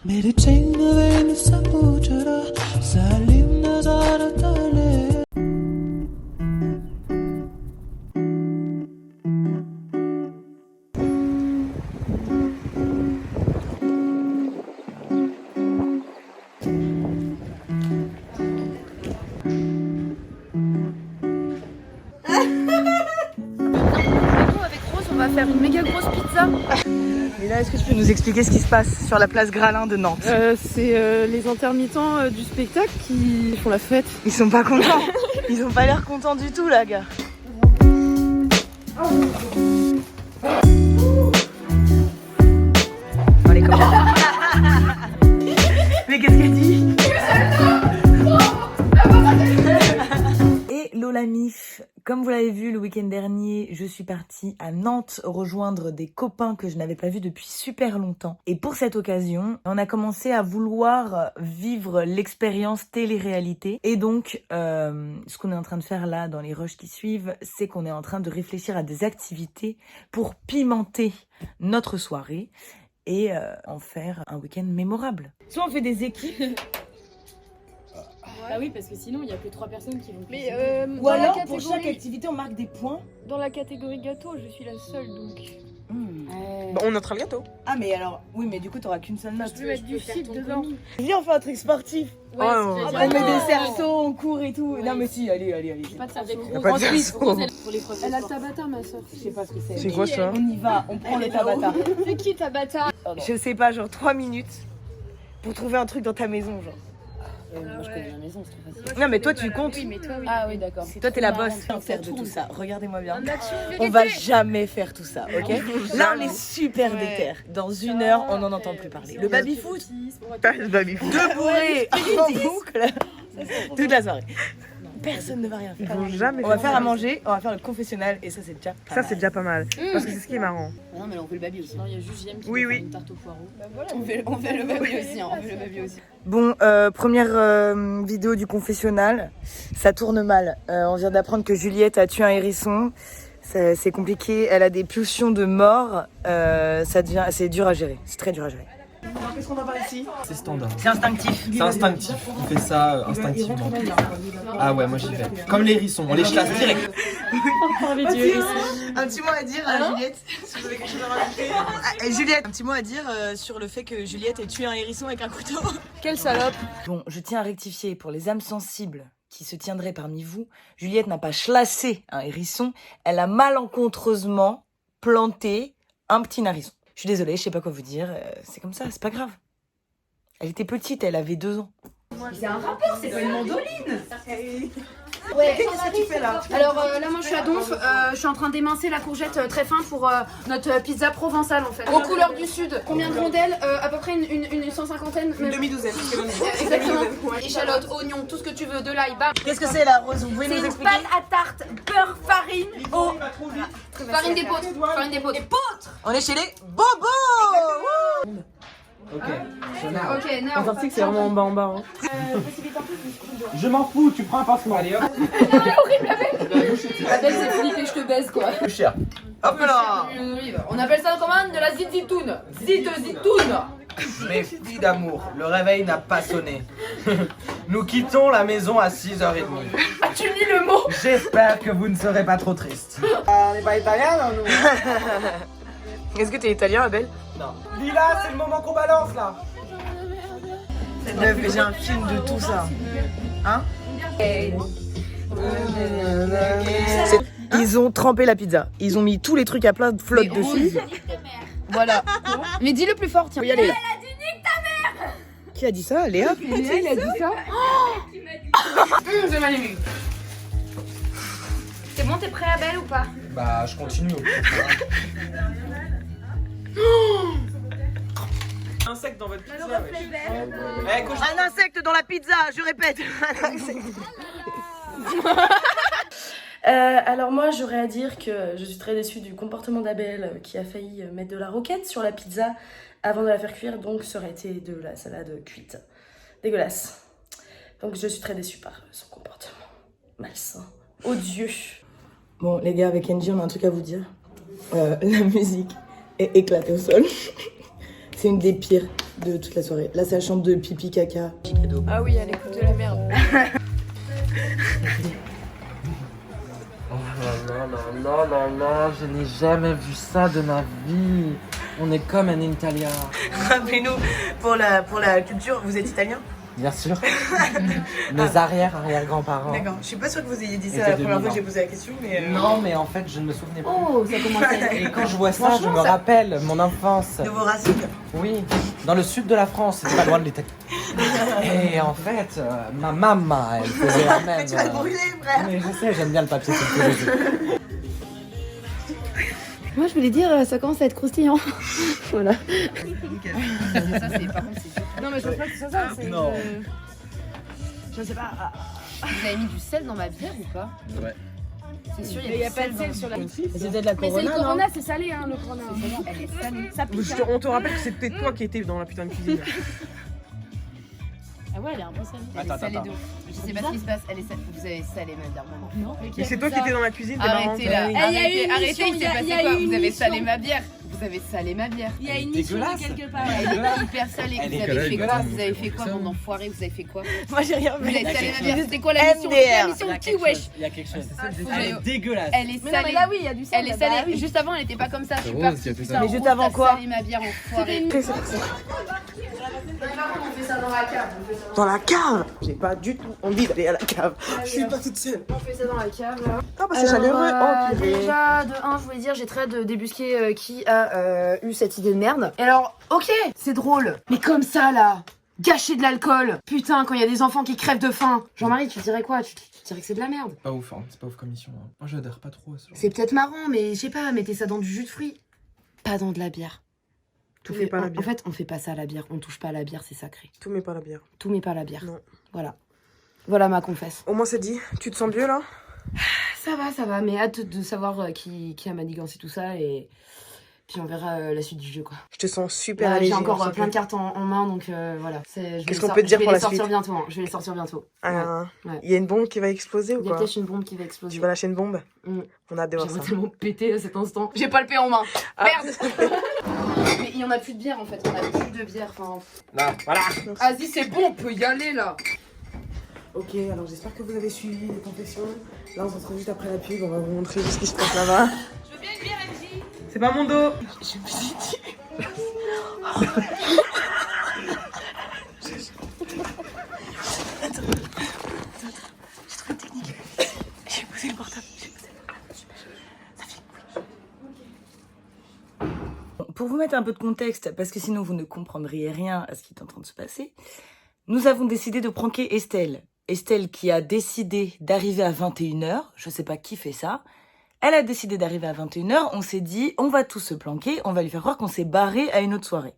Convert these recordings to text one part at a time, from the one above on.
메리친 너의 사부처럼 살림 나자라 달래. On va faire une méga grosse pizza. Et là, est-ce que tu peux nous expliquer ce qui se passe sur la place Gralin de Nantes? C'est les intermittents du spectacle qui font la fête. Ils sont pas contents. Ils ont pas l'air contents du tout, là, gars. Allez, comment? Mais qu'est-ce qu'elle dit? Hello la mif. Comme vous l'avez vu le week-end dernier, je suis partie à Nantes rejoindre des copains que je n'avais pas vus depuis super longtemps. Et pour cette occasion, on a commencé à vouloir vivre l'expérience télé-réalité. Et donc, ce qu'on est en train de faire là, dans les rushs qui suivent, c'est qu'on est en train de réfléchir à des activités pour pimenter notre soirée et en faire un week-end mémorable. Soit on fait des équipes. Ah oui, parce que sinon, il n'y a que 3 personnes qui vont Mais Ou alors, pour chaque activité, on marque des points. dans la catégorie gâteau, je suis la seule donc. Bon, on notera le gâteau. Ah mais alors, oui mais du coup t'auras qu'une seule note. Je peux mettre du cidre dedans. Viens on fait un truc sportif. Ouais, Oh, c'est On bien. met des cerceaux, on court et tout. Non mais si, allez. Pas de ça Y a pas de Ensuite, cerceau. pour les profs. Elle a le tabata, ma soeur. Je sais pas ce que c'est. C'est quoi ça? On y va, on prend le tabata. C'est qui tabata? Je sais pas, genre 3 minutes pour trouver un truc dans ta maison genre. Moi, je connais la maison, c'est trop facile. Non mais toi tu comptes. Oui, mais toi, oui. Ah oui, d'accord. Toi t'es la boss. On va faire de tout ça. Regardez-moi bien. On va jamais faire tout ça, ok? Là on est super déter. Dans 1 heure on n'en entend plus parler. Le baby foot. Le baby foot. Deux bourrés en boucle toute la soirée. Personne ne va rien Ils faire. vont jamais On va faire à manger, on va faire le confessionnal et ça c'est déjà pas Ça, mal. c'est déjà pas mal. Parce que c'est ce qui est marrant. Ah non, mais là, on fait le baby aussi. Non, il y a juste JM qui Oui, veut oui. faire une tarte au poireau. On fait le baby aussi, hein, on fait le baby aussi. Bon, première vidéo du confessionnal, ça tourne mal. On vient d'apprendre que Juliette a tué un hérisson. C'est compliqué, elle a des pulsions de mort. C'est dur à gérer, c'est très dur à gérer. Qu'est-ce qu'on va voir ici? C'est standard. C'est instinctif. C'est instinctif. On fait ça instinctivement. Ah ouais, moi j'y vais. Comme les hérissons, on les chasse direct. Un petit mot à dire à Juliette, si vous avez quelque chose à rajouter. Juliette, un petit mot à dire sur le fait que Juliette ait tué un hérisson avec un couteau. Quelle salope. Bon, je tiens à rectifier pour les âmes sensibles qui se tiendraient parmi vous. Juliette n'a pas chlassé un hérisson, elle a malencontreusement planté un petit narisson. Je suis désolée, je sais pas quoi vous dire, c'est comme ça, c'est pas grave. Elle était petite, elle avait 2 ans. C'est un rapport, c'est pas une mandoline. Ouais, qu'est-ce que tu fais là? Alors là moi je suis à Donf, je suis en train d'émincer la courgette très fin pour notre pizza provençale en fait. Aux couleurs du sud. Combien de rondelles? À peu près une 150aine. Une demi-douzaine. Exactement. Échalotes, oignons, tout ce que tu veux, de l'ail, bam. Qu'est-ce que c'est là, Rose? Vous pouvez C'est nous une expliquer? pâte à tarte, beurre, farine, eau. Farine d'épeautre. Farine d'épeautre. On est chez les bobos. Ok. Ok, non. Antarctique, c'est vraiment en bas. Hein. Je m'en fous, tu prends un pansement. Allez hop. La belle c'est Philippe et je te baise quoi. Plus cher. Hop là. On appelle ça comment? De la zitoune. Zitoune. Mes filles d'amour, le réveil n'a pas sonné. Nous quittons la maison à 6h30. Ah tu lis le mot. J'espère que vous ne serez pas trop tristes. On n'est pas italien, non, nous. Est-ce que t'es italien, Abel? Non. Lila, c'est le moment qu'on balance là. Cette meuf, j'ai un film de tout ça. Hein? Ils ont trempé la pizza. Ils ont mis tous les trucs à plat de flotte dessus. Voilà. Mais dis-le plus fort tiens. Faut y aller là. Qui a dit ça? Léa? Léa il a dit ça. C'est magnifique. C'est bon, t'es prêt Abel ou pas? Bah, je continue. Insecte dans votre pizza. Un insecte dans la pizza, je répète. Un insecte. Alors moi j'aurais à dire que je suis très déçue du comportement d'Abel qui a failli mettre de la roquette sur la pizza avant de la faire cuire, donc ça aurait été de la salade cuite. Dégueulasse. Donc je suis très déçue par son comportement malsain, odieux. Bon les gars, avec Kenji on a un truc à vous dire. La musique est éclatée au sol. C'est une des pires de toute la soirée. Là, c'est la chambre de pipi caca. Ah oui, elle écoute de la merde. Oh là là là là là, je n'ai jamais vu ça de ma vie. On est comme un Italia. Rappelez-nous, pour la culture, vous êtes italien? Bien sûr. Mes arrière-grands-parents. D'accord. Je suis pas sûre que vous ayez dit Et ça la t'es première fois que dominant. j'ai posé la question, mais... Non, mais en fait, je ne me souvenais pas. Oh, ça commence à Et quand je vois ça, je me rappelle mon enfance. De vos racines. Oui, dans le sud de la France, c'est pas loin de l'Italie. Et en fait, ma maman, elle faisait la même. Mais tu vas te brûler, frère. Mais je sais, j'aime bien le papier sur le PVC. Moi, je voulais dire, ça commence à être croustillant. Voilà. Ça, c'est par contre, c'est. Non, mais je pense pas que c'est ça. C'est Non. Je sais pas. Vous avez mis du sel dans ma bière ou pas? Ouais. C'est sûr, Il y a pas de sel sur la. C'est peut-être la Mais c'est le Corona, non? Corona, c'est salé, hein, le Corona. Elle est salée. Ça pique. On te rappelle que c'était toi qui étais dans la putain de cuisine. Ah ouais, elle est un peu salée. Elle est salée de ouf. Je sais pas ce qui se passe. Elle est salée. Vous avez salé ma bière, maman. Non. Mais c'est toi qui étais dans la cuisine, t'es marrant. Arrêtez là. Il y a eu une Arrêtez, mission, il s'est passé il y a quoi? eu une Vous avez salé mission. ma bière. Vous avez salé ma bière. Il y a une mission Dégueulasse. quelque part. Elle est hyper salée. Elle Vous est avez fait quoi? dégueulasse. Vous avez fait quoi, mon enfoiré? Vous avez fait quoi? Moi, j'ai rien Vous vu. avez salé ma bière. C'était quoi la mission? C'était la mission de qui, wesh? Il y a quelque chose. Elle est dégueulasse. Elle est Mais non, mais salée. là, oui, il y a du sel. Elle est bah salée. oui. Juste avant, elle était pas comme ça. Je suis Rose partie. qui a fait ça. Putain, Mais juste Rose, avant t'as quoi? salé ma bière, enfoiré. On fait ça dans la cave. Dans la cave? J'ai pas du tout envie d'aller à la cave. Je suis pas toute seule. On fait ça dans la cave, là. Ah bah c'est chaleureux. Oh purée. Déjà, de 1, je voulais dire, j'ai très de débusquer qui a eu cette idée de merde. Et alors, ok, c'est drôle, mais comme ça, là, gâcher de l'alcool. Putain, quand il y a des enfants qui crèvent de faim. Jean-Marie, tu dirais quoi? Tu dirais que c'est de la merde. Pas ouf, hein. C'est pas ouf comme mission. Hein. Moi j'adhère pas trop à ce genre. C'est peut-être marrant, mais je sais pas, mettez ça dans du jus de fruits. Pas dans de la bière. Tout fait pas la En bière. fait, on fait pas ça à la bière. On touche pas à la bière, c'est sacré. Tout met pas la bière. Tout met pas à la bière. Non. Voilà. Voilà ma confesse. Au moins c'est dit. Tu te sens mieux là? Ça va, mais hâte de savoir qui a manigancé tout ça et puis on verra la suite du jeu, quoi. Je te sens super Là, allégée. j'ai encore on plein de sent cartes en main, donc voilà. Qu'est-ce qu'on peut te dire pour la Je vais les sortir suite? bientôt, hein. Je vais les sortir bientôt. Ah, Ouais. il y a une bombe qui va exploser ou Il y a quoi? peut-être une bombe qui va exploser. Tu vas lâcher une bombe? Mm. On a hâte de voir ça. J'aimerais tellement péter à cet instant. J'ai pas le P en main. Ah. Merde. Mais il y en a plus de bière en fait. On a plus de bière. Enfin... Là, voilà. Vas-y, c'est bon, on peut y aller là. Ok, alors j'espère que vous avez suivi les confessions. Là on se retrouve juste après la pub, on va vous montrer ce qui se passe là-bas. Je veux bien une bière, MJ. C'est pas mon dos. Je me suis dit... J'ai posé le portable. Pour vous mettre un peu de contexte, parce que sinon vous ne comprendriez rien à ce qui est en train de se passer, nous avons décidé de pranker Estelle. Estelle qui a décidé d'arriver à 21h, je sais pas qui fait ça, elle a décidé d'arriver à 21h, on s'est dit, on va tous se planquer, on va lui faire croire qu'on s'est barré à une autre soirée.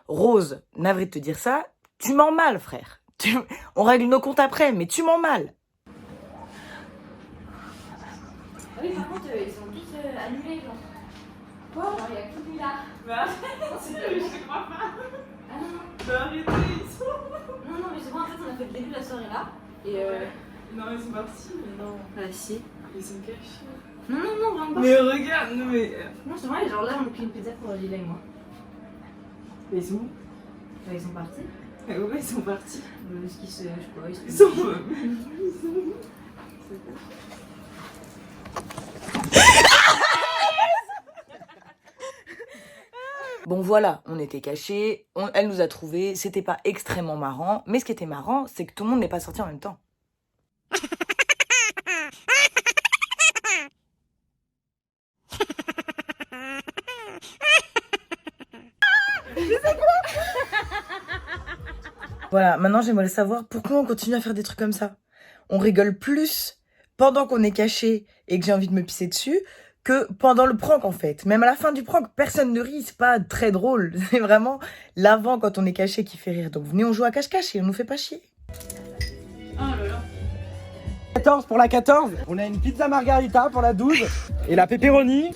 Rose, navré de te dire ça, tu mens mal, frère. On règle nos comptes après, mais tu mens mal. Ah oui, par contre, ils sont tous annulés, genre. Quoi? Genre, il y a que lui là. Bah, je crois pas. Ah non, non. Bah, arrêtez, ils sont. Non, non, mais c'est bon, en fait, on a fait le début de la soirée là. Et Non, ils sont partis, mais non. Ah, si. Ils sont cachés. Non, non, non, vraiment pas. Mais regarde, non mais... Non, je te vois, genre là, on a pris une pizza pour Lila et moi. Mais ils sont où? Bah, ils sont partis. Ouais, ils sont partis. Ce qui se. Je sais pas, Ils sont... Bon voilà, on était cachés, elle nous a trouvés, c'était pas extrêmement marrant, mais ce qui était marrant, c'est que tout le monde n'est pas sorti en même temps. Voilà, maintenant j'aimerais savoir pourquoi on continue à faire des trucs comme ça. On rigole plus pendant qu'on est caché et que j'ai envie de me pisser dessus que pendant le prank en fait. Même à la fin du prank, personne ne rit, c'est pas très drôle. C'est vraiment l'avant quand on est caché qui fait rire. Donc venez, on joue à cache-cache et on nous fait pas chier. Oh là là. 14 pour la 14. On a une pizza margarita pour la 12. Et la pepperoni.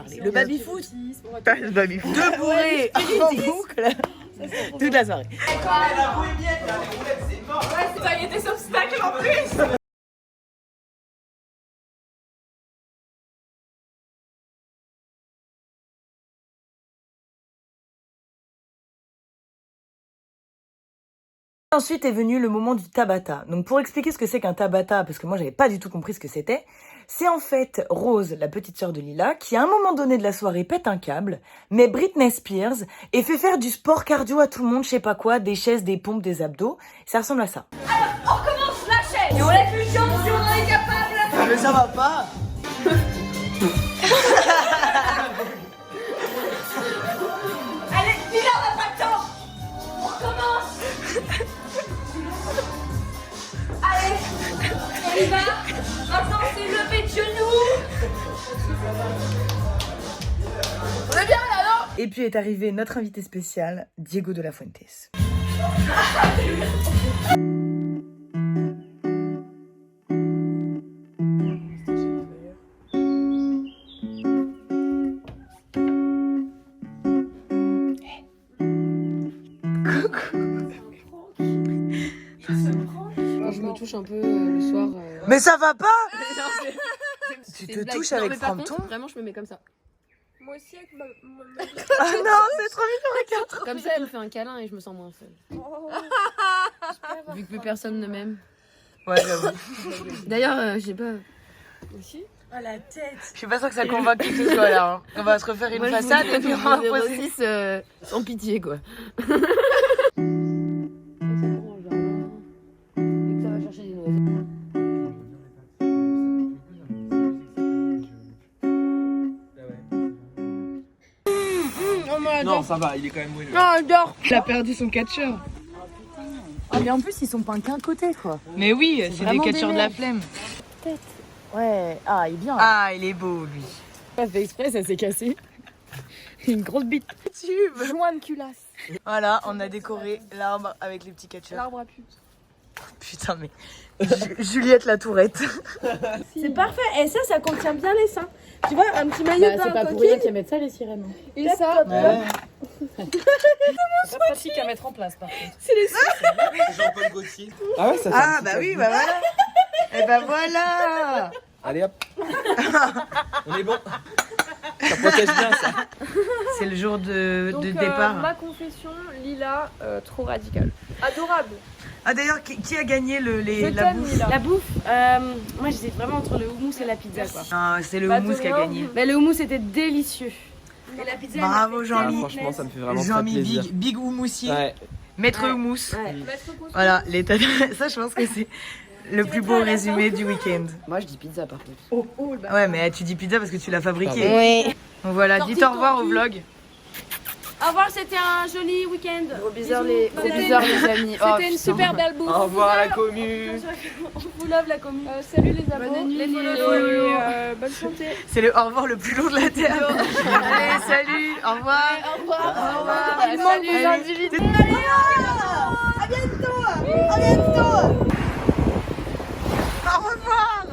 parler. Le baby-foot. Le baby-foot. Deux bourrés en boucle. Toute la soirée. Ça y est, des obstacles en plus. Ensuite est venu le moment du Tabata. Donc pour expliquer ce que c'est qu'un Tabata, parce que moi j'avais pas du tout compris ce que c'était, c'est en fait Rose, la petite sœur de Lila, qui à un moment donné de la soirée pète un câble, met Britney Spears et fait faire du sport cardio à tout le monde, je sais pas quoi, des chaises, des pompes, des abdos. Ça ressemble à ça. Alors, on recommence la chaîne et on lève une jambe si on en est capable. Mais ça va pas. Allez, Lila, on n'a pas le temps. On recommence. Allez, on y va. Maintenant, c'est lever de genoux. On est bien là, non? Et puis est arrivé notre invité spécial, Diego de la Fuentes. Quand je me touche un peu le soir. Mais ça va pas. Non, Tu te touches avec Frampton. Vraiment, je me mets comme ça. Moi aussi avec ma... Ah non, c'est trop mignon. Comme ça, elle me fait un câlin et je me sens moins seule. Vu que plus personne ne m'aime. Ouais, j'avoue. D'ailleurs, je sais pas. Aussi. Oh la tête. Je suis pas sûre que ça convainc qui que ce soit là. Hein. On va se refaire une Moi, façade et puis on va poser poser. 06 sans pitié, quoi. Non, ça va, il est quand même moelleux. Non, j'adore. Il a perdu son catcheur. Ah mais en plus ils sont peints qu'un côté quoi. Mais oui, c'est des catcheurs de la flemme. Ouais, ah, il est bien. Ah, il est beau lui. Pas fait exprès, ça s'est cassé. Une grosse bite. Tube. Joint de culasse. Voilà, on a décoré l'arbre avec les petits catcheurs. L'arbre à pute. Putain mais Juliette la tourette. C'est parfait. Et ça contient bien les seins. Tu vois, un petit maillot de C'est bain pas pour coquille. rien qu'ils mettent ça, les sirènes. Et ça, C'est pratique à mettre en place, par contre. C'est Jean-Paul Gaultier. Ah ouais, ça fait Ah bah oui, bah voilà. Et bah voilà. Allez hop. On est bon. Ça protège bien ça. C'est le jour de donc, départ. ma confession, Lila, trop radicale. Adorable. Ah d'ailleurs, qui a gagné Je la t'aime, bouffe? Lila. La bouffe, moi j'étais vraiment entre le houmous et la pizza quoi. Ah, c'est le Pas houmous de qui a rien. gagné. Mais le houmous était délicieux. Et la pizza, Bravo elle m'a fait Jean-Mi. tellement Franchement, ça me fait vraiment très Jean-Mi plaisir. Big houmoussier. Ouais. Maître Ouais. houmous. Ouais. Voilà, l'état de... Ça je pense que c'est le plus beau résumé du week-end. Moi, je dis pizza, par contre. Ouais mais tu dis pizza parce que tu l'as fabriqué. Oui. Donc voilà, dites au revoir au vlog. Au revoir, c'était un joli week-end. Gros bizarre, les amis. Oh, C'était une super belle bouffe. Au revoir à la commu. On vous love la commune. Salut les abos. Bonne nuit. Les Les follow. Bonne santé. C'est le au revoir le plus long de la terre. Allez, salut, au revoir. Au revoir. Au revoir. Il manque des Allez. individus. À bientôt. À bientôt. Au revoir.